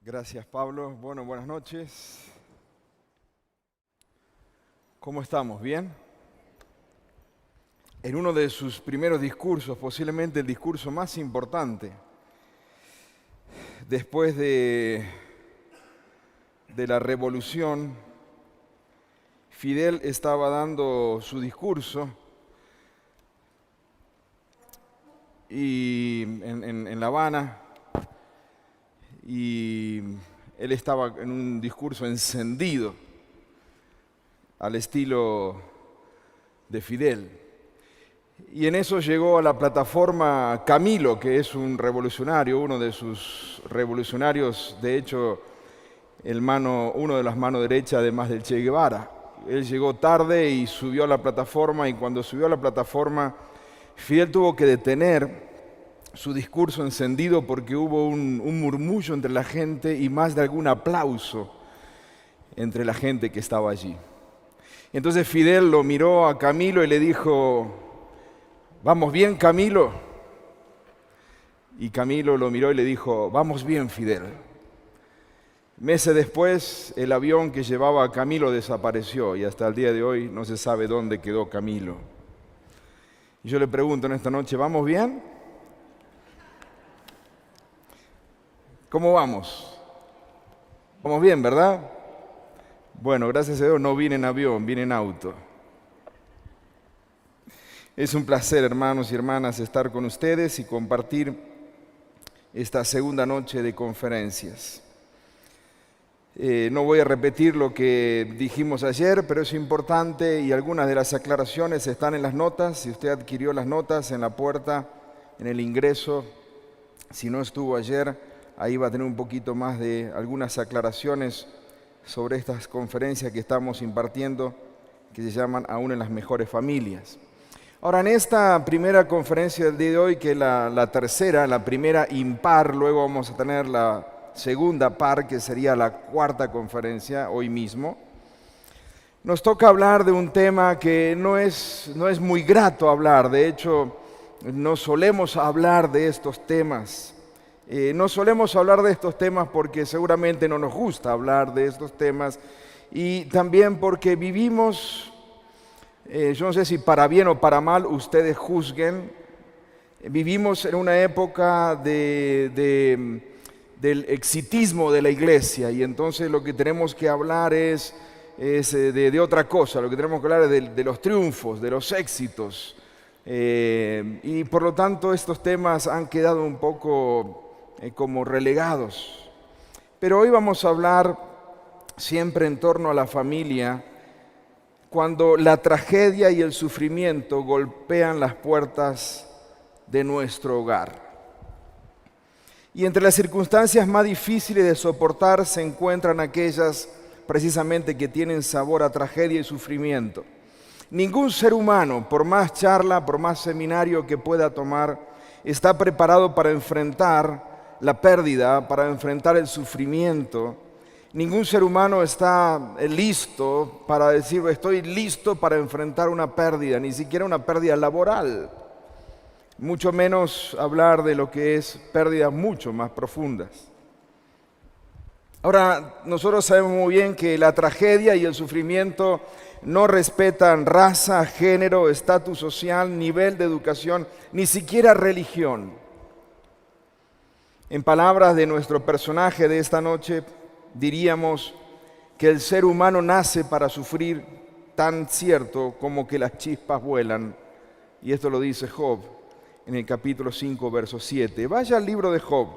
Gracias, Pablo. Bueno, buenas noches. ¿Cómo estamos? ¿Bien? En uno de sus primeros discursos, posiblemente el discurso más importante, después de la revolución, Fidel estaba dando su discurso en La Habana, y él estaba en un discurso encendido al estilo de Fidel. Y en eso llegó a la plataforma Camilo, que es un revolucionario, uno de sus revolucionarios, de hecho, uno de las manos derechas además del Che Guevara. Él llegó tarde y subió a la plataforma, y cuando subió a la plataforma, Fidel tuvo que detener su discurso encendido porque hubo un murmullo entre la gente y más de algún aplauso entre la gente que estaba allí. Entonces Fidel lo miró a Camilo y le dijo: ¿vamos bien, Camilo? Y Camilo lo miró y le dijo: vamos bien, Fidel. Meses después, el avión que llevaba a Camilo desapareció y hasta el día de hoy no se sabe dónde quedó Camilo. Y yo le pregunto en esta noche: ¿vamos bien? ¿Cómo vamos? Vamos bien, ¿verdad? Bueno, gracias a Dios no vine en avión, vine en auto. Es un placer, hermanos y hermanas, estar con ustedes y compartir esta segunda noche de conferencias. No voy a repetir lo que dijimos ayer, pero es importante y algunas de las aclaraciones están en las notas. Si usted adquirió las notas en la puerta, en el ingreso, si no estuvo ayer, ahí va a tener un poquito más de algunas aclaraciones sobre estas conferencias que estamos impartiendo, que se llaman Aún en las mejores familias. Ahora, en esta primera conferencia del día de hoy, que es la tercera, la primera impar, luego vamos a tener la segunda par, que sería la cuarta conferencia hoy mismo, nos toca hablar de un tema que no es muy grato hablar. De hecho, no solemos hablar de estos temas. No solemos hablar de estos temas porque seguramente no nos gusta hablar de estos temas, y también porque vivimos, yo no sé si para bien o para mal, ustedes juzguen, vivimos en una época del exitismo de la iglesia, y entonces lo que tenemos que hablar es de otra cosa. Lo que tenemos que hablar es de los triunfos, de los éxitos, y por lo tanto estos temas han quedado un poco como relegados. Pero hoy vamos a hablar siempre en torno a la familia, cuando la tragedia y el sufrimiento golpean las puertas de nuestro hogar. Y entre las circunstancias más difíciles de soportar se encuentran aquellas precisamente que tienen sabor a tragedia y sufrimiento. Ningún ser humano, por más charla, por más seminario que pueda tomar, está preparado para enfrentar la pérdida, para enfrentar el sufrimiento. Ningún ser humano está listo para decir: estoy listo para enfrentar una pérdida, ni siquiera una pérdida laboral, mucho menos hablar de lo que es pérdidas mucho más profundas. Ahora, nosotros sabemos muy bien que la tragedia y el sufrimiento no respetan raza, género, estatus social, nivel de educación, ni siquiera religión. En palabras de nuestro personaje de esta noche, diríamos que el ser humano nace para sufrir, tan cierto como que las chispas vuelan. Y esto lo dice Job en el capítulo 5, verso 7. Vaya al libro de Job.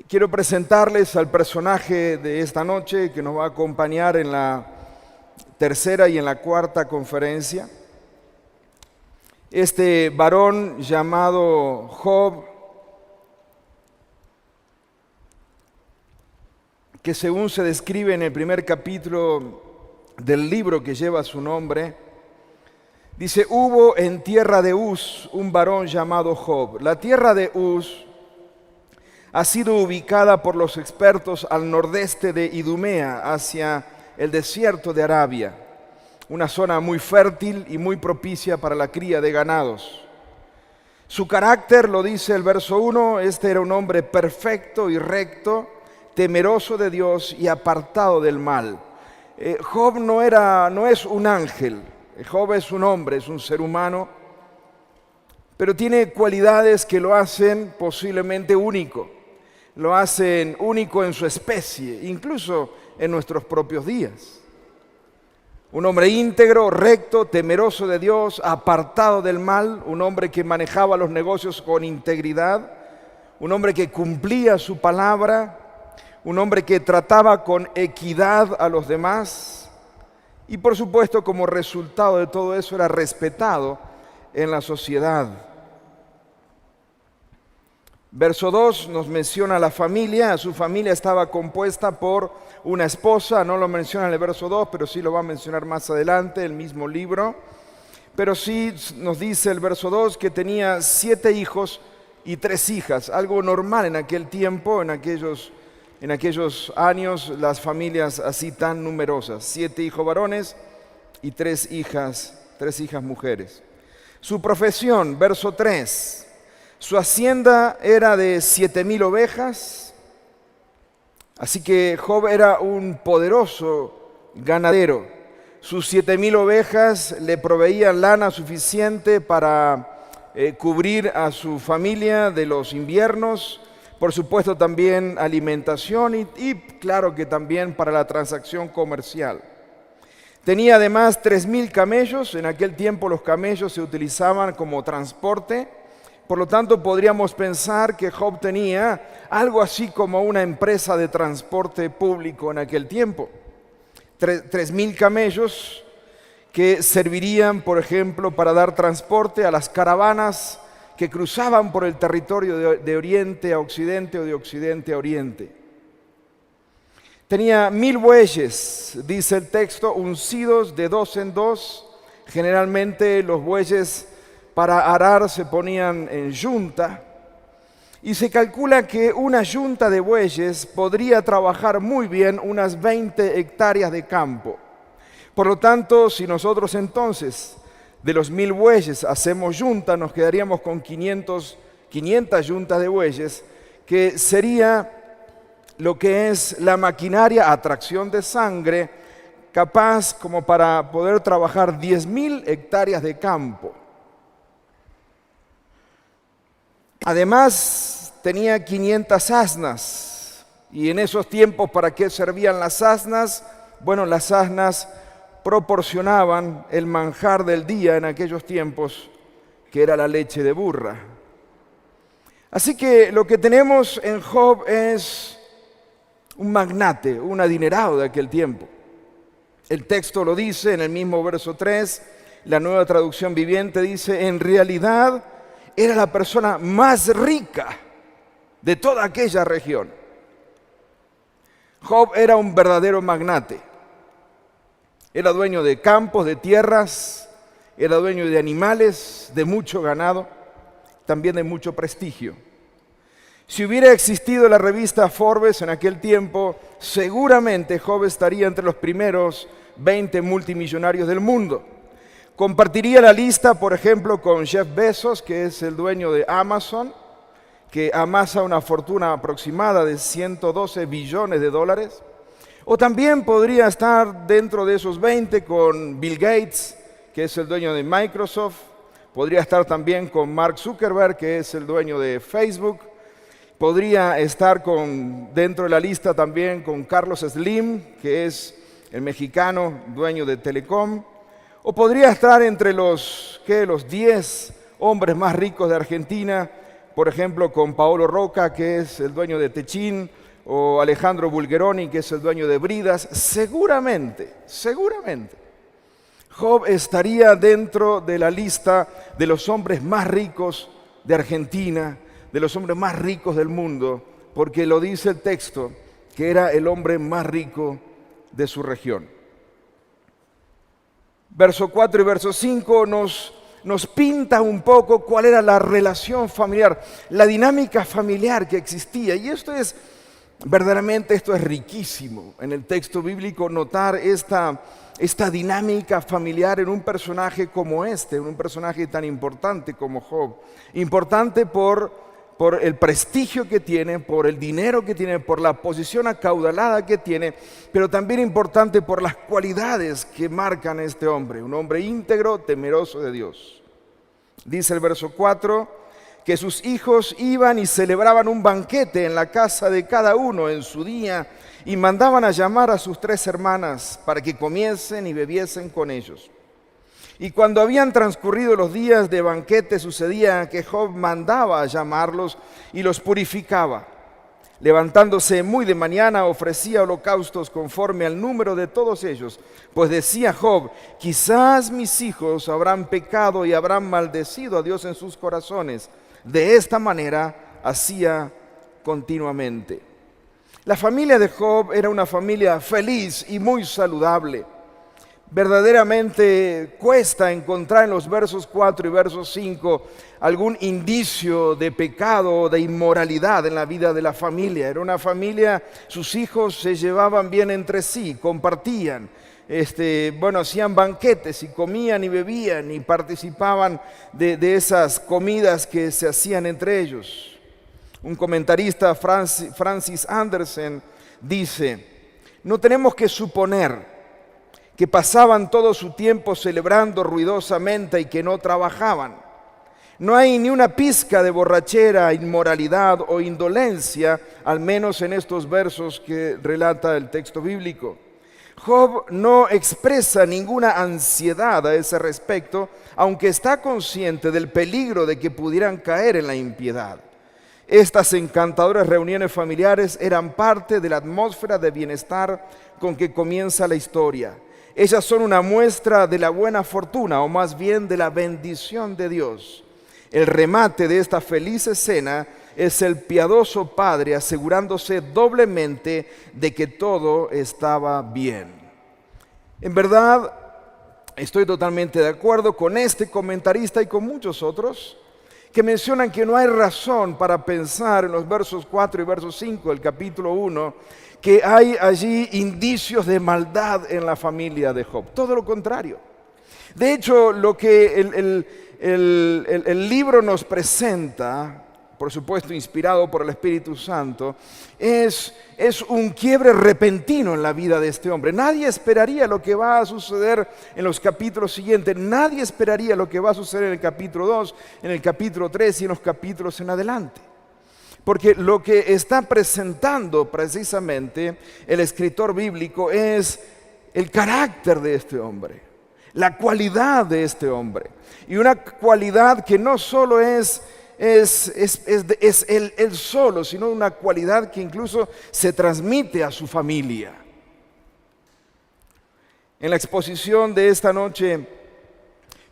Quiero presentarles al personaje de esta noche que nos va a acompañar en la tercera y en la cuarta conferencia. Este varón llamado Job, que según se describe en el primer capítulo del libro que lleva su nombre, dice: hubo en tierra de Uz un varón llamado Job. La tierra de Uz ha sido ubicada por los expertos al nordeste de Idumea, hacia el desierto de Arabia, una zona muy fértil y muy propicia para la cría de ganados. Su carácter, lo dice el verso 1, este era un hombre perfecto y recto, temeroso de Dios y apartado del mal. Job no es un ángel, Job es un hombre, es un ser humano, pero tiene cualidades que lo hacen posiblemente único, lo hacen único en su especie, incluso en nuestros propios días. Un hombre íntegro, recto, temeroso de Dios, apartado del mal, un hombre que manejaba los negocios con integridad, un hombre que cumplía su palabra, un hombre que trataba con equidad a los demás y por supuesto como resultado de todo eso era respetado en la sociedad. Verso 2 nos menciona la familia. Su familia estaba compuesta por una esposa, no lo menciona en el verso 2, pero sí lo va a mencionar más adelante, el mismo libro. Pero sí nos dice el verso 2 que tenía 7 hijos y 3 hijas, algo normal en aquel tiempo, en aquellos años, las familias así tan numerosas. 7 hijos varones y 3 hijas mujeres. Su profesión, verso 3. Su hacienda era de 7,000 ovejas, así que Job era un poderoso ganadero. Sus 7,000 ovejas le proveían lana suficiente para cubrir a su familia de los inviernos, por supuesto también alimentación y claro que también para la transacción comercial. Tenía además 3,000 camellos, en aquel tiempo los camellos se utilizaban como transporte. Por lo tanto, podríamos pensar que Job tenía algo así como una empresa de transporte público en aquel tiempo. 3,000 camellos que servirían, por ejemplo, para dar transporte a las caravanas que cruzaban por el territorio de oriente a occidente o de occidente a oriente. Tenía 1,000 bueyes, dice el texto, uncidos de 2 en 2. Generalmente los bueyes para arar se ponían en yunta y se calcula que una yunta de bueyes podría trabajar muy bien unas 20 hectáreas de campo. Por lo tanto, si nosotros entonces de los 1,000 bueyes hacemos yunta, nos quedaríamos con 500 yuntas de bueyes, que sería lo que es la maquinaria a tracción de sangre, capaz como para poder trabajar 10,000 hectáreas de campo. Además, tenía 500 asnas. Y en esos tiempos, ¿para qué servían las asnas? Bueno, las asnas proporcionaban el manjar del día en aquellos tiempos, que era la leche de burra. Así que lo que tenemos en Job es un magnate, un adinerado de aquel tiempo. El texto lo dice en el mismo verso 3, la Nueva Traducción Viviente dice, en realidad era la persona más rica de toda aquella región. Job era un verdadero magnate. Era dueño de campos, de tierras, era dueño de animales, de mucho ganado, también de mucho prestigio. Si hubiera existido la revista Forbes en aquel tiempo, seguramente Job estaría entre los primeros 20 multimillonarios del mundo. Compartiría la lista, por ejemplo, con Jeff Bezos, que es el dueño de Amazon, que amasa una fortuna aproximada de 112 billones de dólares. O también podría estar dentro de esos 20 con Bill Gates, que es el dueño de Microsoft. Podría estar también con Mark Zuckerberg, que es el dueño de Facebook. Podría estar dentro de la lista también con Carlos Slim, que es el mexicano dueño de Telecom. O podría estar entre los 10 hombres más ricos de Argentina, por ejemplo, con Paolo Roca, que es el dueño de Techin, o Alejandro Bulgeroni, que es el dueño de Bridas. Seguramente, Job estaría dentro de la lista de los hombres más ricos de Argentina, de los hombres más ricos del mundo, porque lo dice el texto, que era el hombre más rico de su región. Verso 4 y verso 5 nos pinta un poco cuál era la relación familiar, la dinámica familiar que existía. Y verdaderamente esto es riquísimo en el texto bíblico, notar esta dinámica familiar en un personaje como en un personaje tan importante como Job. Importante por por el prestigio que tiene, por el dinero que tiene, por la posición acaudalada que tiene, pero también importante por las cualidades que marcan a este hombre, un hombre íntegro, temeroso de Dios. Dice el verso 4, que sus hijos iban y celebraban un banquete en la casa de cada uno en su día y mandaban a llamar a sus 3 hermanas para que comiesen y bebiesen con ellos. Y cuando habían transcurrido los días de banquete, sucedía que Job mandaba a llamarlos y los purificaba. Levantándose muy de mañana, ofrecía holocaustos conforme al número de todos ellos. Pues decía Job, quizás mis hijos habrán pecado y habrán maldecido a Dios en sus corazones. De esta manera hacía continuamente. La familia de Job era una familia feliz y muy saludable. Verdaderamente cuesta encontrar en los versos 4 y versos 5 algún indicio de pecado o de inmoralidad en la vida de la familia. Era una familia, sus hijos se llevaban bien entre sí, compartían, hacían banquetes y comían y bebían y participaban de esas comidas que se hacían entre ellos. Un comentarista, Francis Andersen, dice, no tenemos que suponer que pasaban todo su tiempo celebrando ruidosamente y que no trabajaban. No hay ni una pizca de borrachera, inmoralidad o indolencia, al menos en estos versos que relata el texto bíblico. Job no expresa ninguna ansiedad a ese respecto, aunque está consciente del peligro de que pudieran caer en la impiedad. Estas encantadoras reuniones familiares eran parte de la atmósfera de bienestar con que comienza la historia. Ellas son una muestra de la buena fortuna, o más bien de la bendición de Dios. El remate de esta feliz escena es el piadoso padre asegurándose doblemente de que todo estaba bien. En verdad, estoy totalmente de acuerdo con este comentarista y con muchos otros que mencionan que no hay razón para pensar en los versos 4 y versos 5 del capítulo 1 que hay allí indicios de maldad en la familia de Job. Todo lo contrario. De hecho, lo que el libro nos presenta, por supuesto inspirado por el Espíritu Santo, es un quiebre repentino en la vida de este hombre. Nadie esperaría lo que va a suceder en los capítulos siguientes. Nadie esperaría lo que va a suceder en el capítulo 2, en el capítulo 3 y en los capítulos en adelante. Porque lo que está presentando precisamente el escritor bíblico es el carácter de este hombre, la cualidad de este hombre. Y una cualidad que no solo es él solo, sino una cualidad que incluso se transmite a su familia. En la exposición de esta noche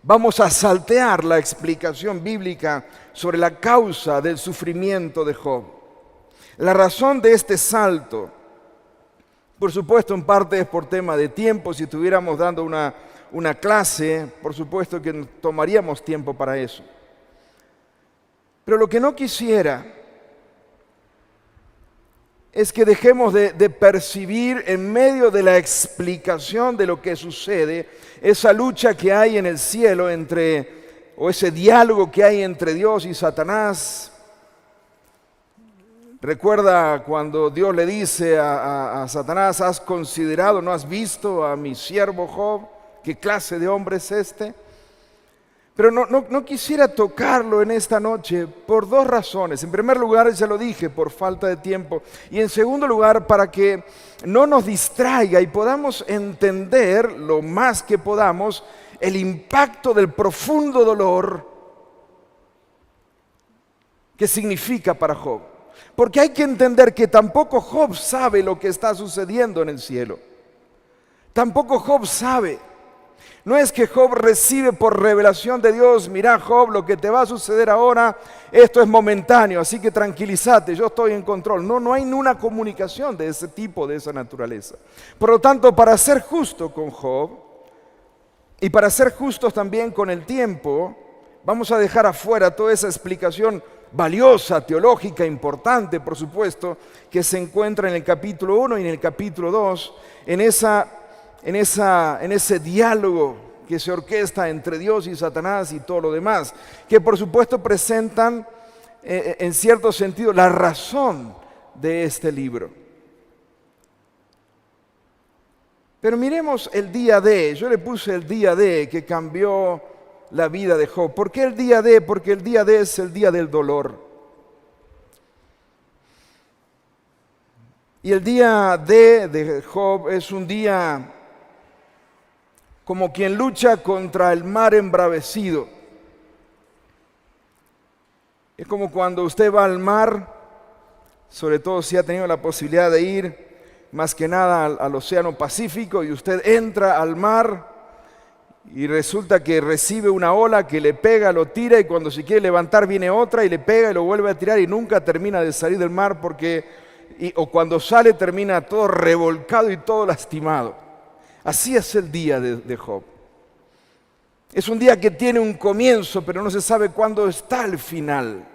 vamos a saltear la explicación bíblica sobre la causa del sufrimiento de Job. La razón de este salto, por supuesto en parte es por tema de tiempo. Si estuviéramos dando una clase, por supuesto que tomaríamos tiempo para eso. Pero lo que no quisiera es que dejemos de percibir en medio de la explicación de lo que sucede, esa lucha que hay en el cielo o ese diálogo que hay entre Dios y Satanás. Recuerda cuando Dios le dice a Satanás, ¿has considerado, no has visto a mi siervo Job? ¿Qué clase de hombre es este? Pero no quisiera tocarlo en esta noche por 2 razones. En primer lugar, ya lo dije, por falta de tiempo. Y en segundo lugar, para que no nos distraiga y podamos entender lo más que podamos el impacto del profundo dolor que significa para Job. Porque hay que entender que tampoco Job sabe lo que está sucediendo en el cielo. Tampoco Job sabe. No es que Job recibe por revelación de Dios, mira Job, lo que te va a suceder ahora, esto es momentáneo, así que tranquilízate, yo estoy en control. No hay ninguna comunicación de ese tipo, de esa naturaleza. Por lo tanto, para ser justo con Job y para ser justos también con el tiempo, vamos a dejar afuera toda esa explicación valiosa, teológica, importante, por supuesto, que se encuentra en el capítulo 1 y en el capítulo 2, en ese diálogo que se orquesta entre Dios y Satanás y todo lo demás, que por supuesto presentan en cierto sentido, la razón de este libro. Pero miremos el día D. Yo le puse el día D que cambió la vida de Job. ¿Por qué el día D? Porque el día D es el día del dolor. Y el día D de Job es un día como quien lucha contra el mar embravecido. Es como cuando usted va al mar, sobre todo si ha tenido la posibilidad de ir más que nada al Océano Pacífico, y usted entra al mar y resulta que recibe una ola que le pega, lo tira, y cuando se quiere levantar viene otra y le pega y lo vuelve a tirar y nunca termina de salir del mar o cuando sale termina todo revolcado y todo lastimado. Así es el día de Job. Es un día que tiene un comienzo, pero no se sabe cuándo está el final.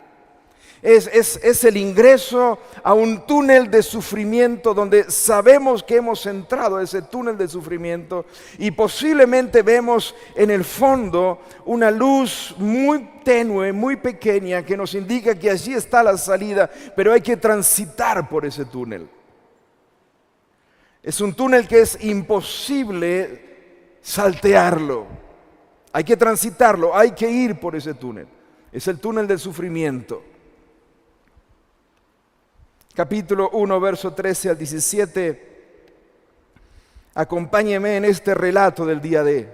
Es el ingreso a un túnel de sufrimiento donde sabemos que hemos entrado a ese túnel de sufrimiento y posiblemente vemos en el fondo una luz muy tenue, muy pequeña, que nos indica que allí está la salida, pero hay que transitar por ese túnel. Es un túnel que es imposible saltearlo. Hay que transitarlo, hay que ir por ese túnel. Es el túnel del sufrimiento. Capítulo 1, verso 13 al 17. Acompáñeme en este relato del día D.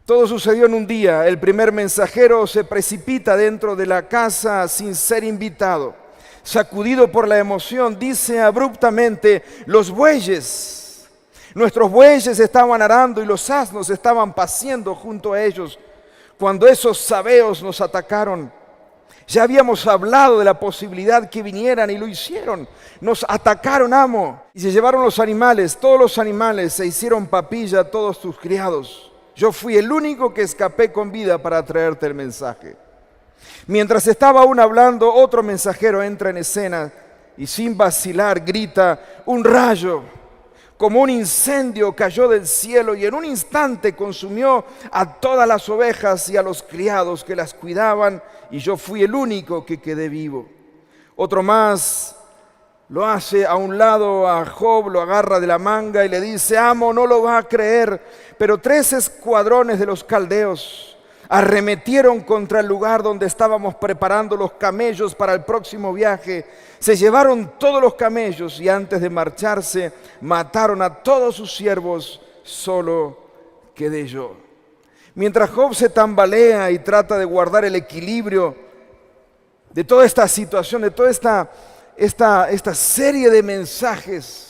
Todo sucedió en un día. El primer mensajero se precipita dentro de la casa sin ser invitado. Sacudido por la emoción, dice abruptamente: los bueyes. Nuestros bueyes estaban arando y los asnos estaban paciendo junto a ellos cuando esos sabeos nos atacaron. Ya habíamos hablado de la posibilidad que vinieran y lo hicieron. Nos atacaron, amo, y se llevaron los animales. Todos los animales se hicieron papilla a todos tus criados. Yo fui el único que escapé con vida para traerte el mensaje. Mientras estaba aún hablando, otro mensajero entra en escena y sin vacilar grita: un rayo como un incendio cayó del cielo y en un instante consumió a todas las ovejas y a los criados que las cuidaban, y yo fui el único que quedé vivo. Otro más lo hace a un lado a Job, lo agarra de la manga y le dice: amo, no lo va a creer, pero 3 escuadrones de los caldeos arremetieron contra el lugar donde estábamos preparando los camellos para el próximo viaje. Se llevaron todos los camellos y antes de marcharse mataron a todos sus siervos, solo quedé yo. Mientras Job se tambalea y trata de guardar el equilibrio de toda esta situación, de toda esta serie de mensajes.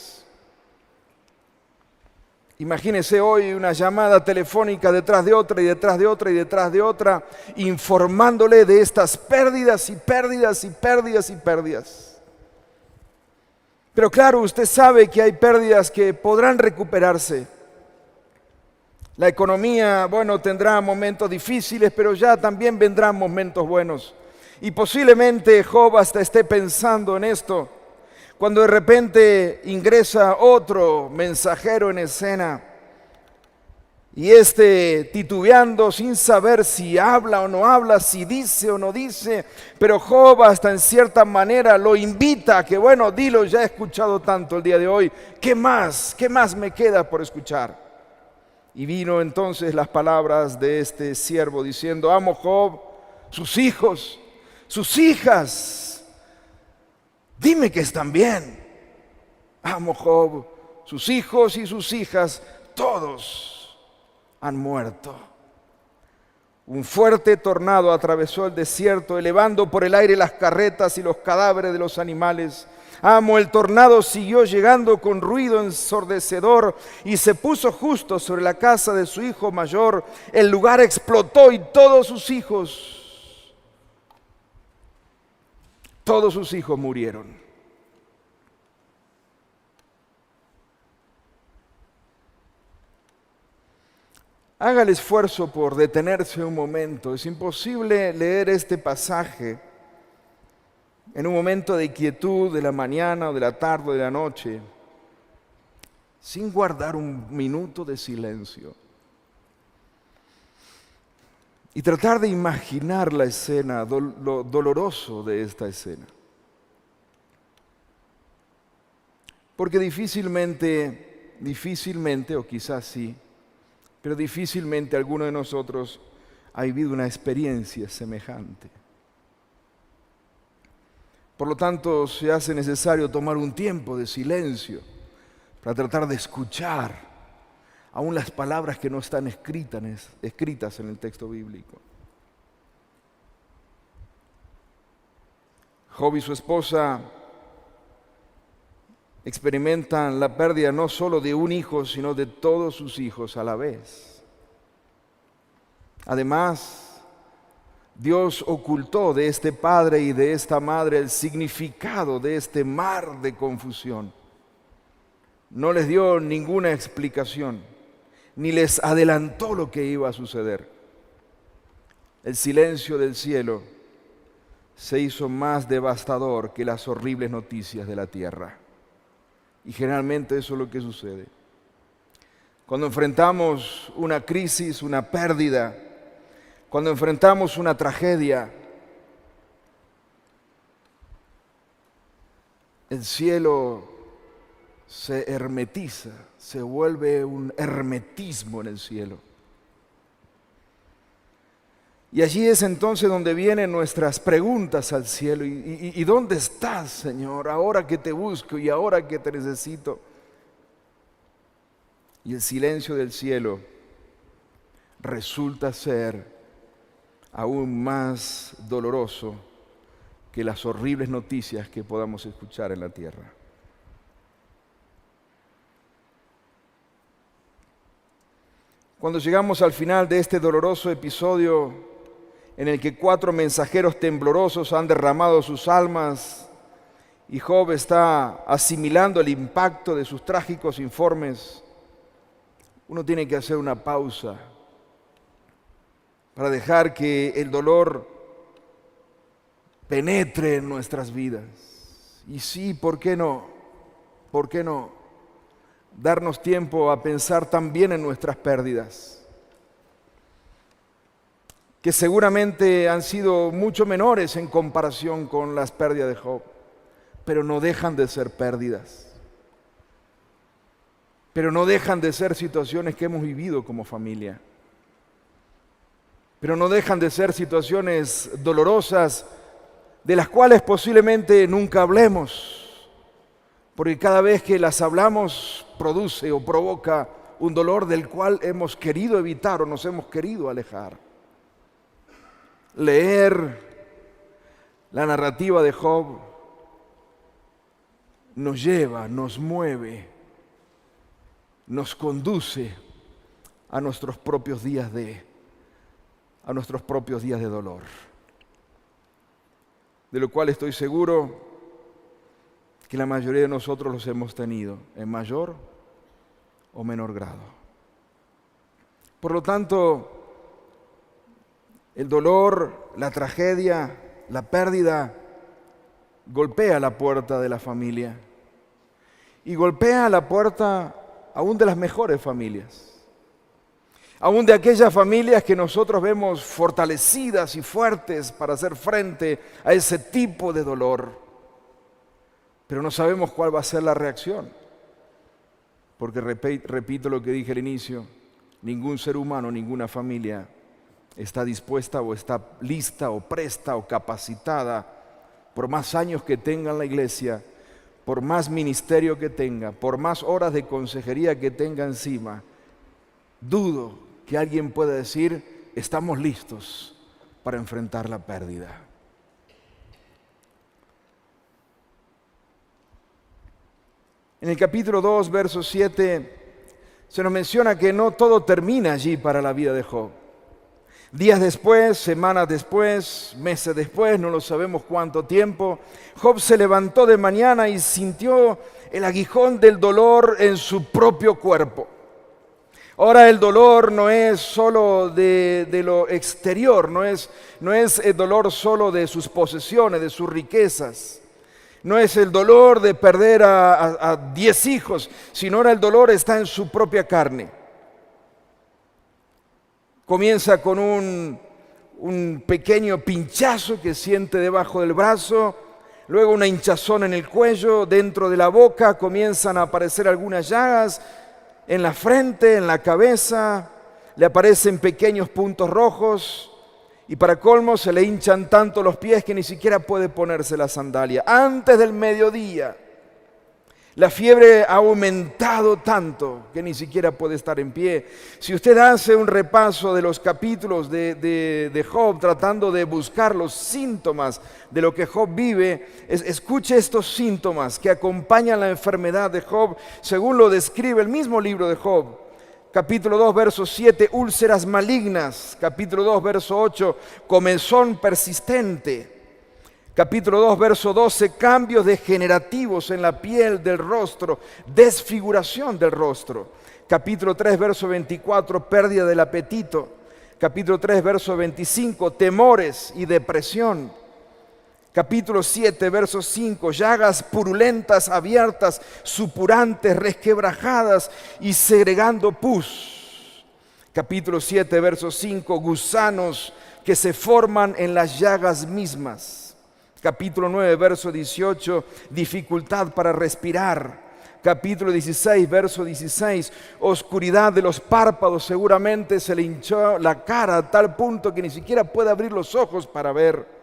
Imagínese hoy una llamada telefónica detrás de otra y detrás de otra y detrás de otra, informándole de estas pérdidas y pérdidas y pérdidas y pérdidas. Pero claro, usted sabe que hay pérdidas que podrán recuperarse. La economía, bueno, tendrá momentos difíciles, pero ya también vendrán momentos buenos. Y posiblemente Job hasta esté pensando en esto, cuando de repente ingresa otro mensajero en escena y titubeando sin saber si habla o no habla, si dice o no dice, pero Job hasta en cierta manera lo invita a que, bueno, dilo, ya he escuchado tanto el día de hoy, ¿qué más me queda por escuchar? Y vino entonces las palabras de este siervo diciendo: amo Job, sus hijos, sus hijas, dime que están bien. Amo Job, sus hijos y sus hijas, todos han muerto. Un fuerte tornado atravesó el desierto, elevando por el aire las carretas y los cadáveres de los animales. Amo, el tornado siguió llegando con ruido ensordecedor y se puso justo sobre la casa de su hijo mayor. El lugar explotó y todos sus hijos murieron. Haga el esfuerzo por detenerse un momento. Es imposible leer este pasaje en un momento de quietud de la mañana o de la tarde o de la noche sin guardar un minuto de silencio y tratar de imaginar la escena, lo doloroso de esta escena. Porque difícilmente, o quizás sí, pero difícilmente alguno de nosotros ha vivido una experiencia semejante. Por lo tanto, se hace necesario tomar un tiempo de silencio para tratar de escuchar aún las palabras que no están escritas en el texto bíblico. Job y su esposa experimentan la pérdida no solo de un hijo, sino de todos sus hijos a la vez. Además, Dios ocultó de este padre y de esta madre el significado de este mar de confusión. No les dio ninguna explicación, ni les adelantó lo que iba a suceder. El silencio del cielo se hizo más devastador que las horribles noticias de la tierra. Y generalmente eso es lo que sucede. Cuando enfrentamos una crisis, una pérdida, cuando enfrentamos una tragedia, el cielo se hermetiza, se vuelve un hermetismo en el cielo. Y allí es entonces donde vienen nuestras preguntas al cielo. ¿Y dónde estás, Señor? Ahora que te busco y ahora que te necesito. Y el silencio del cielo resulta ser aún más doloroso que las horribles noticias que podamos escuchar en la tierra. Cuando llegamos al final de este doloroso episodio en el que 4 mensajeros temblorosos han derramado sus almas y Job está asimilando el impacto de sus trágicos informes, uno tiene que hacer una pausa para dejar que el dolor penetre en nuestras vidas. Y sí, ¿por qué no? ¿Por qué no? Darnos tiempo a pensar también en nuestras pérdidas, que seguramente han sido mucho menores en comparación con las pérdidas de Job, pero no dejan de ser pérdidas, pero no dejan de ser situaciones que hemos vivido como familia, pero no dejan de ser situaciones dolorosas de las cuales posiblemente nunca hablemos, porque cada vez que las hablamos produce o provoca un dolor del cual hemos querido evitar o nos hemos querido alejar. Leer la narrativa de Job nos lleva, nos mueve, nos conduce a nuestros propios días de dolor, de lo cual estoy seguro que la mayoría de nosotros los hemos tenido en mayor o menor grado. Por lo tanto, el dolor, la tragedia, la pérdida golpea la puerta de la familia y golpea la puerta aún de las mejores familias, aún de aquellas familias que nosotros vemos fortalecidas y fuertes para hacer frente a ese tipo de dolor. Pero no sabemos cuál va a ser la reacción, porque repito lo que dije al inicio, ningún ser humano, ninguna familia está dispuesta o está lista o presta o capacitada, por más años que tenga en la iglesia, por más ministerio que tenga, por más horas de consejería que tenga encima. Dudo que alguien pueda decir, estamos listos para enfrentar la pérdida. En el capítulo 2, verso 7, se nos menciona que no todo termina allí para la vida de Job. Días después, semanas después, meses después, no lo sabemos cuánto tiempo, Job se levantó de mañana y sintió el aguijón del dolor en su propio cuerpo. Ahora el dolor no es solo de lo exterior, no es el dolor solo de sus posesiones, de sus riquezas. No es el dolor de perder a 10 hijos, sino ahora el dolor está en su propia carne. Comienza con un un pequeño pinchazo que siente debajo del brazo, luego una hinchazón en el cuello, dentro de la boca comienzan a aparecer algunas llagas, en la frente, en la cabeza, le aparecen pequeños puntos rojos y para colmo se le hinchan tanto los pies que ni siquiera puede ponerse la sandalia. Antes del mediodía, la fiebre ha aumentado tanto que ni siquiera puede estar en pie. Si usted hace un repaso de los capítulos de Job, tratando de buscar los síntomas de lo que Job vive, escuche estos síntomas que acompañan la enfermedad de Job, según lo describe el mismo libro de Job. Capítulo 2, verso 7, úlceras malignas. Capítulo 2, verso 8, comezón persistente. Capítulo 2, verso 12, cambios degenerativos en la piel del rostro, desfiguración del rostro. Capítulo 3, verso 24, pérdida del apetito. Capítulo 3, verso 25, temores y depresión. Capítulo 7, verso 5, llagas purulentas, abiertas, supurantes, resquebrajadas y segregando pus. Capítulo 7, verso 5, gusanos que se forman en las llagas mismas. Capítulo 9, verso 18, dificultad para respirar. Capítulo 16, verso 16, oscuridad de los párpados, seguramente se le hinchó la cara a tal punto que ni siquiera puede abrir los ojos para ver.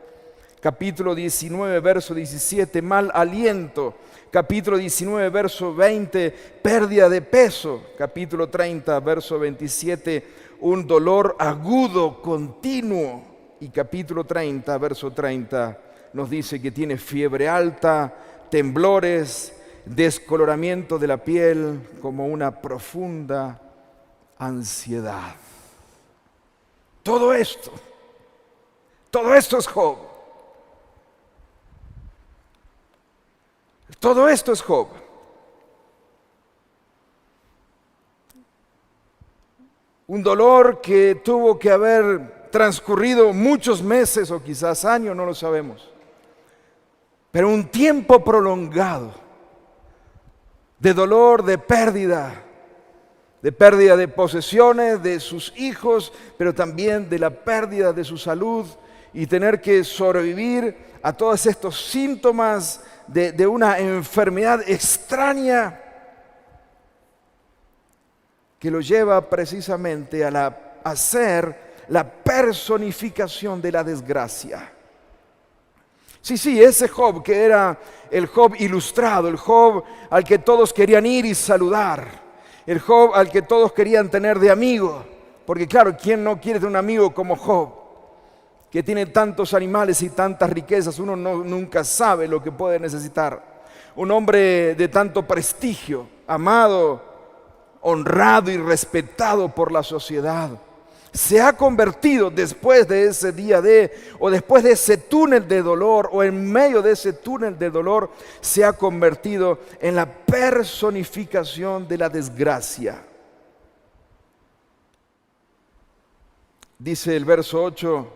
Capítulo 19, verso 17, mal aliento. Capítulo 19, verso 20, pérdida de peso. Capítulo 30, verso 27, un dolor agudo, continuo. Y capítulo 30, verso 30, nos dice que tiene fiebre alta, temblores, descoloramiento de la piel, como una profunda ansiedad. Todo esto es Job. Todo esto es Job. Un dolor que tuvo que haber transcurrido muchos meses o quizás años, no lo sabemos. Pero un tiempo prolongado de dolor, de pérdida de posesiones, de sus hijos, pero también de la pérdida de su salud y tener que sobrevivir a todos estos síntomas de una enfermedad extraña que lo lleva precisamente a ser la personificación de la desgracia. Sí, ese Job que era el Job ilustrado, el Job al que todos querían ir y saludar, el Job al que todos querían tener de amigo, porque claro, ¿quién no quiere tener un amigo como Job? Que tiene tantos animales y tantas riquezas, uno nunca sabe lo que puede necesitar. Un hombre de tanto prestigio, amado, honrado y respetado por la sociedad. Se ha convertido después de ese día o después de ese túnel de dolor, o en medio de ese túnel de dolor, se ha convertido en la personificación de la desgracia. Dice el verso 8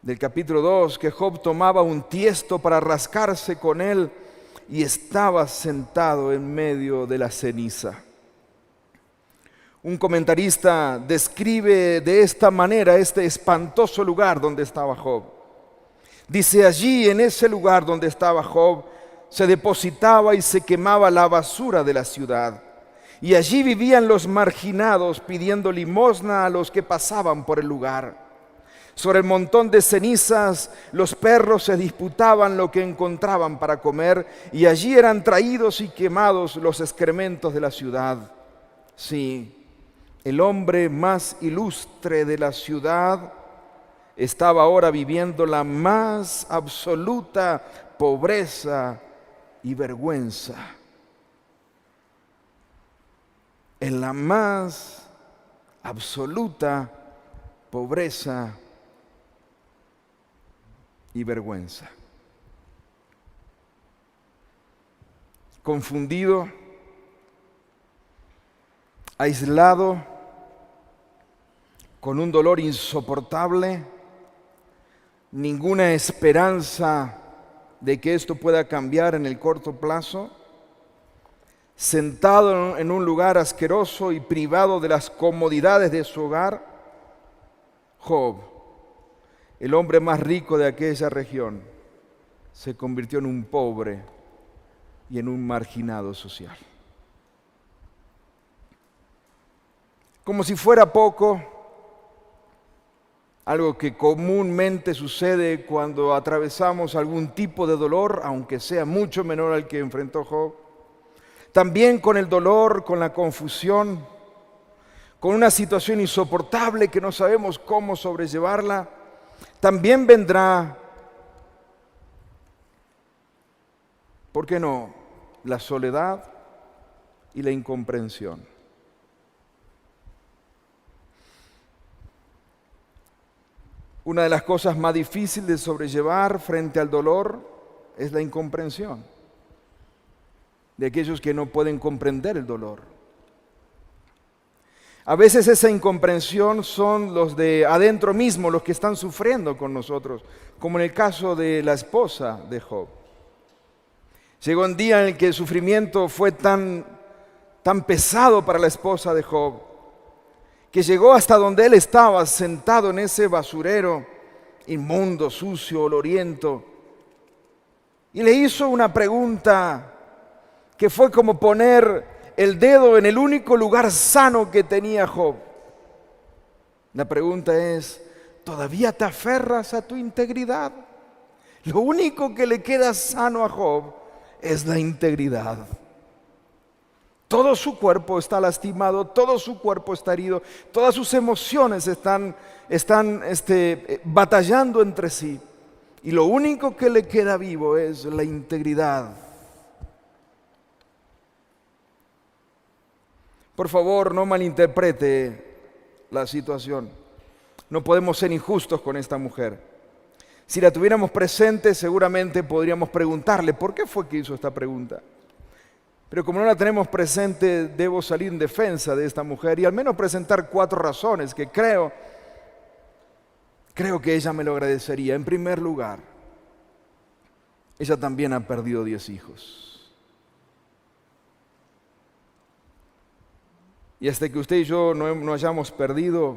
del capítulo 2 que Job tomaba un tiesto para rascarse con él y estaba sentado en medio de la ceniza. Un comentarista describe de esta manera este espantoso lugar donde estaba Job. Dice, allí en ese lugar donde estaba Job se depositaba y se quemaba la basura de la ciudad. Y allí vivían los marginados pidiendo limosna a los que pasaban por el lugar. Sobre el montón de cenizas los perros se disputaban lo que encontraban para comer y allí eran traídos y quemados los excrementos de la ciudad. Sí. El hombre más ilustre de la ciudad estaba ahora viviendo la más absoluta pobreza y vergüenza. En la más absoluta pobreza y vergüenza. Confundido, aislado, con un dolor insoportable, ninguna esperanza de que esto pueda cambiar en el corto plazo, sentado en un lugar asqueroso y privado de las comodidades de su hogar, Job el hombre más rico de aquella región se convirtió en un pobre y en un marginado social. Como si fuera poco, algo que comúnmente sucede cuando atravesamos algún tipo de dolor, aunque sea mucho menor al que enfrentó Job, también con el dolor, con la confusión, con una situación insoportable que no sabemos cómo sobrellevarla, también vendrá, ¿por qué no?, la soledad y la incomprensión. Una de las cosas más difíciles de sobrellevar frente al dolor es la incomprensión de aquellos que no pueden comprender el dolor. A veces esa incomprensión son los de adentro mismo, los que están sufriendo con nosotros, como en el caso de la esposa de Job. Llegó un día en el que el sufrimiento fue tan pesado para la esposa de Job, que llegó hasta donde él estaba sentado en ese basurero inmundo, sucio, oloriento, y le hizo una pregunta que fue como poner el dedo en el único lugar sano que tenía Job. La pregunta es, ¿todavía te aferras a tu integridad? Lo único que le queda sano a Job es la integridad. Todo su cuerpo está lastimado, todo su cuerpo está herido, todas sus emociones están batallando entre sí. Y lo único que le queda vivo es la integridad. Por favor, no malinterprete la situación. No podemos ser injustos con esta mujer. Si la tuviéramos presente, seguramente podríamos preguntarle, ¿por qué fue que hizo esta pregunta? Pero como no la tenemos presente, debo salir en defensa de esta mujer y al menos presentar 4 razones que creo que ella me lo agradecería. En primer lugar, ella también ha perdido 10 hijos. Y hasta que usted y yo no hayamos perdido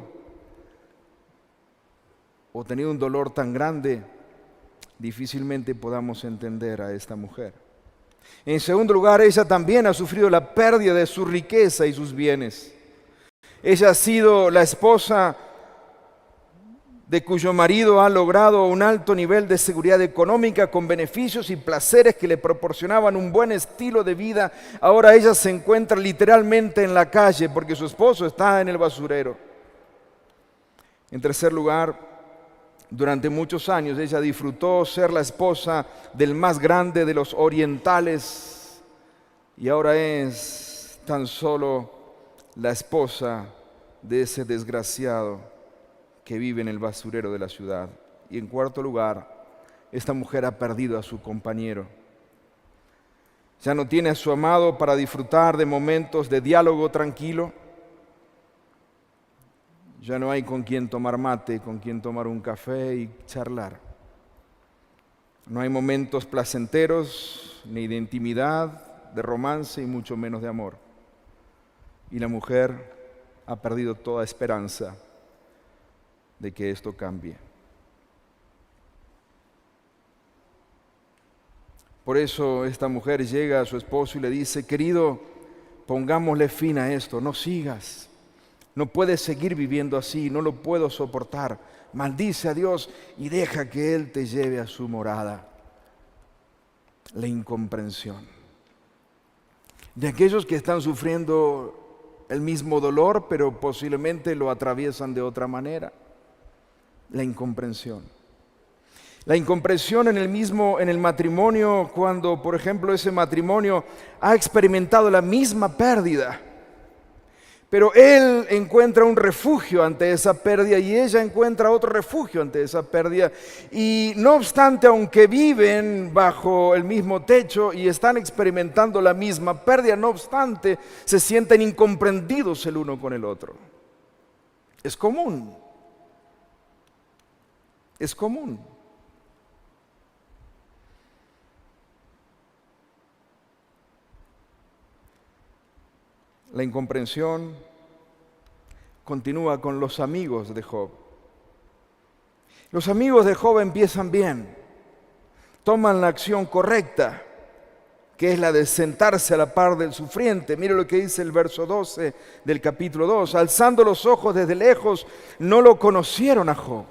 o tenido un dolor tan grande, difícilmente podamos entender a esta mujer. En segundo lugar, ella también ha sufrido la pérdida de su riqueza y sus bienes. Ella ha sido la esposa de cuyo marido ha logrado un alto nivel de seguridad económica con beneficios y placeres que le proporcionaban un buen estilo de vida. Ahora ella se encuentra literalmente en la calle porque su esposo está en el basurero. En tercer lugar, durante muchos años ella disfrutó ser la esposa del más grande de los orientales y ahora es tan solo la esposa de ese desgraciado que vive en el basurero de la ciudad. Y en cuarto lugar, esta mujer ha perdido a su compañero. Ya no tiene a su amado para disfrutar de momentos de diálogo tranquilo. Ya no hay con quien tomar mate, con quien tomar un café y charlar. No hay momentos placenteros, ni de intimidad, de romance y mucho menos de amor. Y la mujer ha perdido toda esperanza de que esto cambie. Por eso esta mujer llega a su esposo y le dice, querido, pongámosle fin a esto, no sigas. No puedes seguir viviendo así, no lo puedo soportar. Maldice a Dios y deja que Él te lleve a su morada. La incomprensión de aquellos que están sufriendo el mismo dolor, pero posiblemente lo atraviesan de otra manera. La incomprensión. La incomprensión en el matrimonio, cuando, por ejemplo, ese matrimonio ha experimentado la misma pérdida. Pero él encuentra un refugio ante esa pérdida y ella encuentra otro refugio ante esa pérdida. Y no obstante, aunque viven bajo el mismo techo y están experimentando la misma pérdida, no obstante, se sienten incomprendidos el uno con el otro. Es común. Es común. La incomprensión continúa con los amigos de Job. Los amigos de Job empiezan bien, toman la acción correcta, que es la de sentarse a la par del sufriente. Mire lo que dice el verso 12 del capítulo 2. Alzando los ojos desde lejos, no lo conocieron a Job.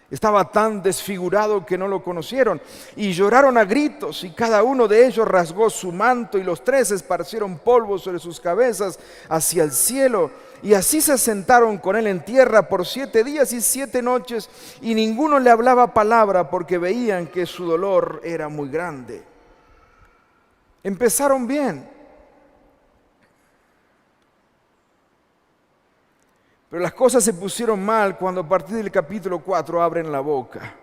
Estaba tan desfigurado que no lo conocieron. Y lloraron a gritos, y cada uno de ellos rasgó su manto, y los tres esparcieron polvo sobre sus cabezas hacia el cielo. Y así se sentaron con él en tierra por 7 días y 7 noches, y ninguno le hablaba palabra, porque veían que su dolor era muy grande. Empezaron bien, pero las cosas se pusieron mal cuando a partir del capítulo 4 abren la boca.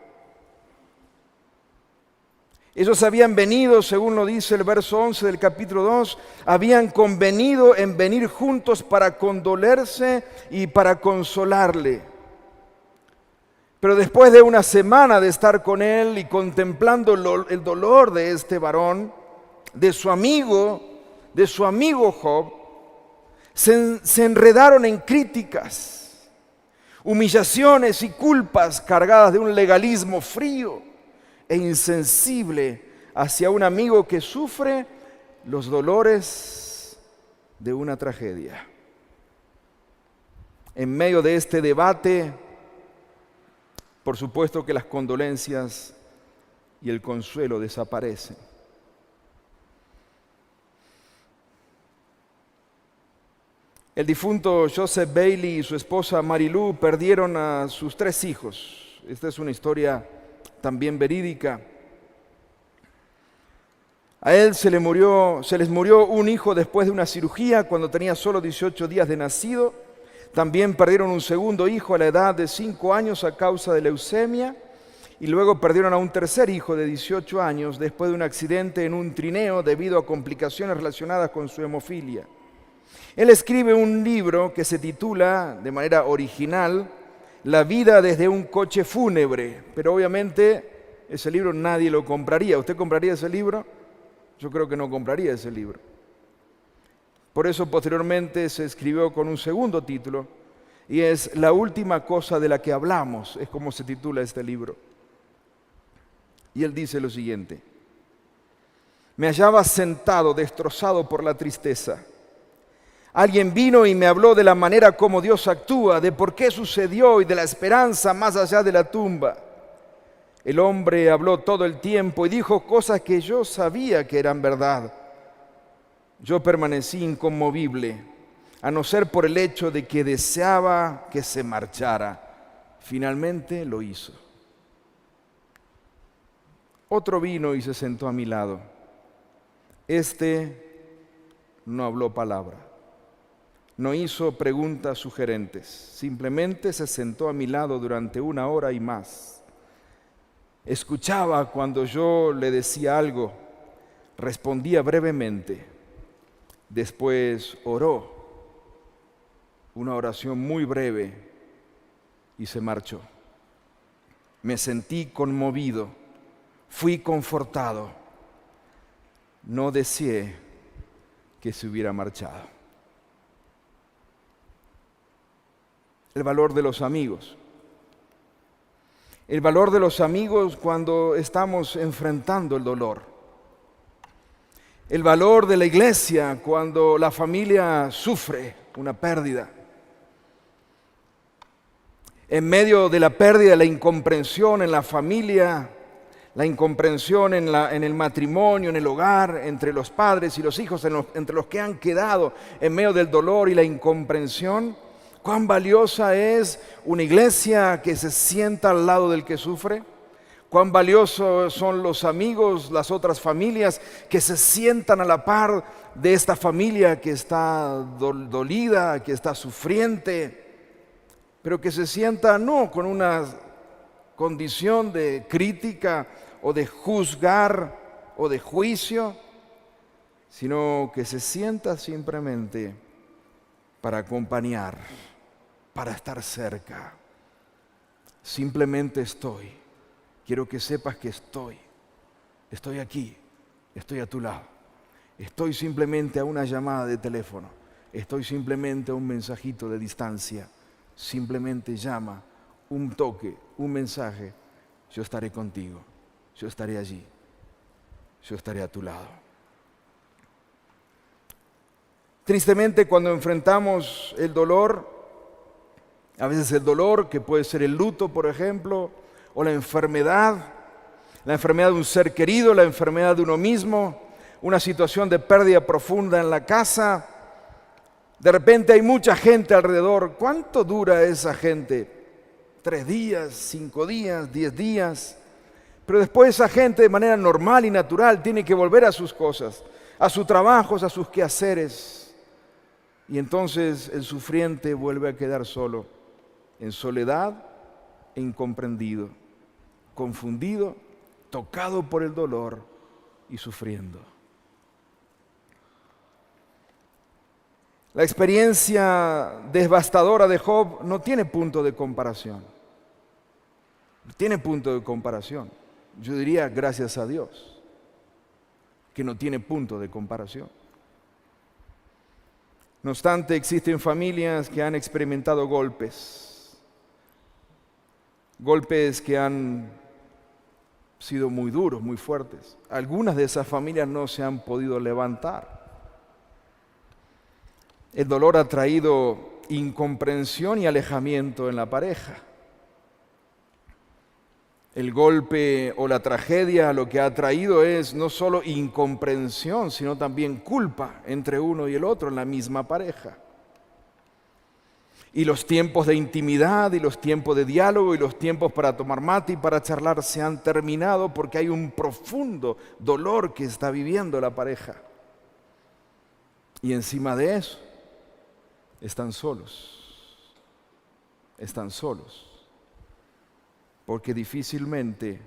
Ellos habían venido, según lo dice el verso 11 del capítulo 2, habían convenido en venir juntos para condolerse y para consolarle. Pero después de una semana de estar con él y contemplando el dolor de este varón, de su amigo Job, se enredaron en críticas, humillaciones y culpas cargadas de un legalismo frío e insensible hacia un amigo que sufre los dolores de una tragedia. En medio de este debate, por supuesto que las condolencias y el consuelo desaparecen. El difunto Joseph Bailey y su esposa Mary Lou perdieron a sus 3 hijos. Esta es una historia también verídica. A él se les murió un hijo después de una cirugía cuando tenía solo 18 días de nacido. También perdieron un segundo hijo a la edad de 5 años a causa de leucemia. Y luego perdieron a un tercer hijo de 18 años después de un accidente en un trineo debido a complicaciones relacionadas con su hemofilia. Él escribe un libro que se titula, de manera original, La vida desde un coche fúnebre, pero obviamente ese libro nadie lo compraría. ¿Usted compraría ese libro? Yo creo que no compraría ese libro. Por eso posteriormente se escribió con un segundo título, y es La última cosa de la que hablamos, es como se titula este libro. Y él dice lo siguiente: me hallaba sentado, destrozado por la tristeza. Alguien vino y me habló de la manera como Dios actúa, de por qué sucedió y de la esperanza más allá de la tumba. El hombre habló todo el tiempo y dijo cosas que yo sabía que eran verdad. Yo permanecí inconmovible, a no ser por el hecho de que deseaba que se marchara. Finalmente lo hizo. Otro vino y se sentó a mi lado. Este no habló palabra. No hizo preguntas sugerentes, simplemente se sentó a mi lado durante 1 hora y más. Escuchaba cuando yo le decía algo, respondía brevemente, después oró, una oración muy breve, y se marchó. Me sentí conmovido, fui confortado, no deseé que se hubiera marchado. El valor de los amigos. El valor de los amigos cuando estamos enfrentando el dolor. El valor de la iglesia cuando la familia sufre una pérdida. En medio de la pérdida, la incomprensión en la familia, la incomprensión en el matrimonio, en el hogar, entre los padres y los hijos, entre los que han quedado en medio del dolor y la incomprensión. Cuán valiosa es una iglesia que se sienta al lado del que sufre. Cuán valiosos son los amigos, las otras familias que se sientan a la par de esta familia que está dolida, que está sufriente, pero que se sienta no con una condición de crítica o de juzgar o de juicio, sino que se sienta simplemente para acompañar, para estar cerca. Simplemente estoy. Quiero que sepas que estoy aquí, estoy a tu lado. Estoy simplemente a una llamada de teléfono, estoy simplemente a un mensajito de distancia. Simplemente llama un toque, un mensaje, yo estaré contigo, yo estaré allí, yo estaré a tu lado. Tristemente, cuando enfrentamos el dolor, a veces el dolor, que puede ser el luto, por ejemplo, o la enfermedad de un ser querido, la enfermedad de uno mismo, una situación de pérdida profunda en la casa. De repente hay mucha gente alrededor. ¿Cuánto dura esa gente? 3 días, 5 días, 10 días. Pero después esa gente de manera normal y natural tiene que volver a sus cosas, a sus trabajos, a sus quehaceres. Y entonces el sufriente vuelve a quedar solo, en soledad e incomprendido, confundido, tocado por el dolor y sufriendo. La experiencia devastadora de Job no tiene punto de comparación. No tiene punto de comparación. Yo diría, gracias a Dios, que no tiene punto de comparación. No obstante, existen familias que han experimentado golpes que han sido muy duros, muy fuertes. Algunas de esas familias no se han podido levantar. El dolor ha traído incomprensión y alejamiento en la pareja. El golpe o la tragedia lo que ha traído es no solo incomprensión, sino también culpa entre uno y el otro en la misma pareja. Y los tiempos de intimidad y los tiempos de diálogo y los tiempos para tomar mate y para charlar se han terminado porque hay un profundo dolor que está viviendo la pareja. Y encima de eso, están solos, porque difícilmente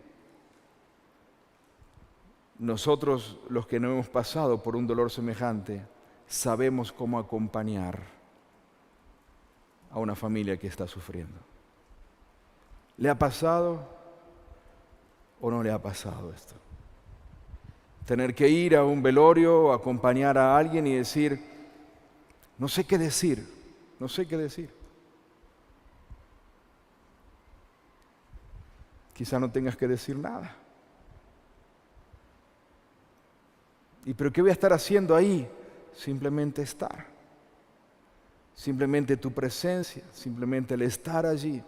nosotros, los que no hemos pasado por un dolor semejante, sabemos cómo acompañar a una familia que está sufriendo. ¿Le ha pasado o no le ha pasado esto? Tener que ir a un velorio, acompañar a alguien y decir, no sé qué decir. Quizá no tengas que decir nada. ¿Pero qué voy a estar haciendo ahí? Simplemente estar. Simplemente tu presencia, simplemente el estar allí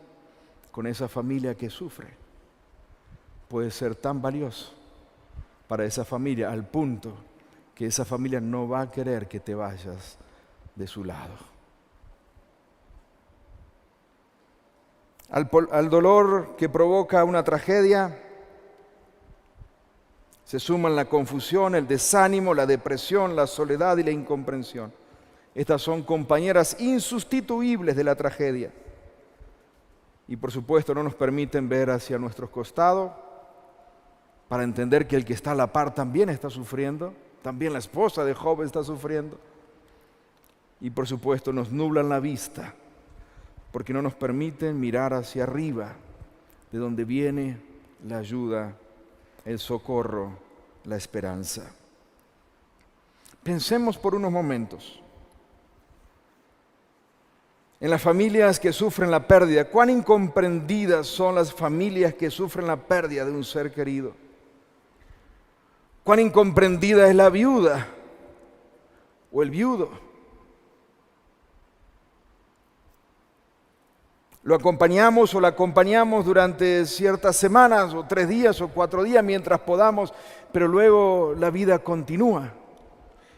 con esa familia que sufre puede ser tan valioso para esa familia al punto que esa familia no va a querer que te vayas de su lado. Al dolor que provoca una tragedia se suman la confusión, el desánimo, la depresión, la soledad y la incomprensión. Estas son compañeras insustituibles de la tragedia. Y por supuesto no nos permiten ver hacia nuestros costados para entender que el que está a la par también está sufriendo, también la esposa de Job está sufriendo. Y por supuesto nos nublan la vista porque no nos permiten mirar hacia arriba, de donde viene la ayuda, el socorro, la esperanza. Pensemos por unos momentos en las familias que sufren la pérdida. ¿Cuán incomprendidas son las familias que sufren la pérdida de un ser querido? ¿Cuán incomprendida es la viuda o el viudo? Lo acompañamos o la acompañamos durante ciertas semanas o 3 días o 4 días mientras podamos, pero luego la vida continúa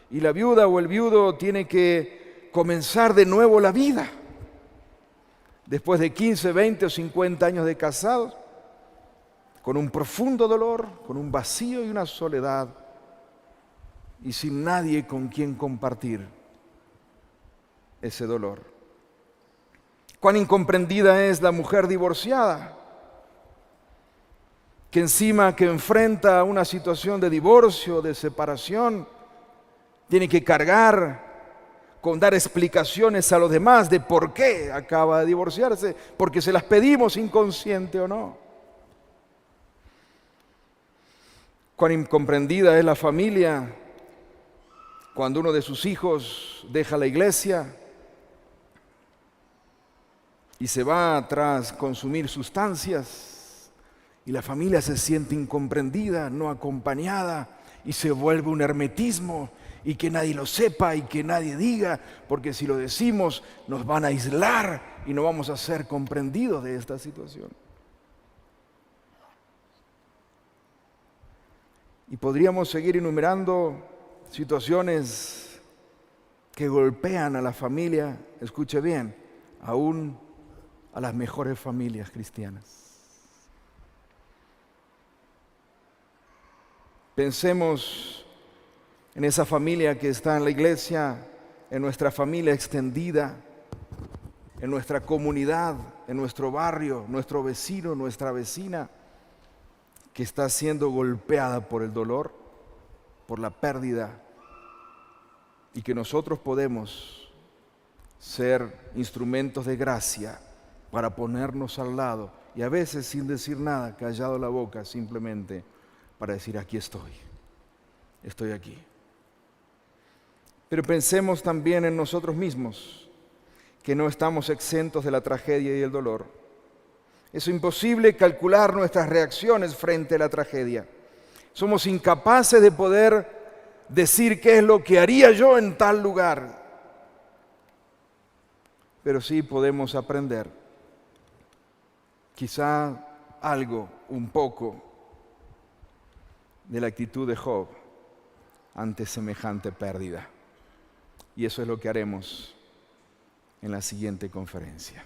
y la viuda o el viudo tiene que comenzar de nuevo la vida. Después de 15, 20 o 50 años de casados, con un profundo dolor, con un vacío y una soledad y sin nadie con quien compartir ese dolor. Cuán incomprendida es la mujer divorciada, que encima que enfrenta una situación de divorcio, de separación, tiene que cargar con dar explicaciones a los demás de por qué acaba de divorciarse, porque se las pedimos inconsciente o no. Cuán incomprendida es la familia cuando uno de sus hijos deja la iglesia y se va tras consumir sustancias y la familia se siente incomprendida, no acompañada y se vuelve un hermetismo y que nadie lo sepa y que nadie diga, porque si lo decimos nos van a aislar y no vamos a ser comprendidos de esta situación. Y podríamos seguir enumerando situaciones que golpean a la familia, escuche bien, aún a las mejores familias cristianas. Pensemos en esa familia que está en la iglesia, en nuestra familia extendida, en nuestra comunidad, en nuestro barrio, nuestro vecino, nuestra vecina, que está siendo golpeada por el dolor, por la pérdida, y que nosotros podemos ser instrumentos de gracia para ponernos al lado, y a veces sin decir nada, callado la boca, simplemente para decir: aquí estoy aquí. Pero pensemos también en nosotros mismos, que no estamos exentos de la tragedia y el dolor. Es imposible calcular nuestras reacciones frente a la tragedia. Somos incapaces de poder decir qué es lo que haría yo en tal lugar. Pero sí podemos aprender, quizá algo, un poco, de la actitud de Job ante semejante pérdida. Y eso es lo que haremos en la siguiente conferencia.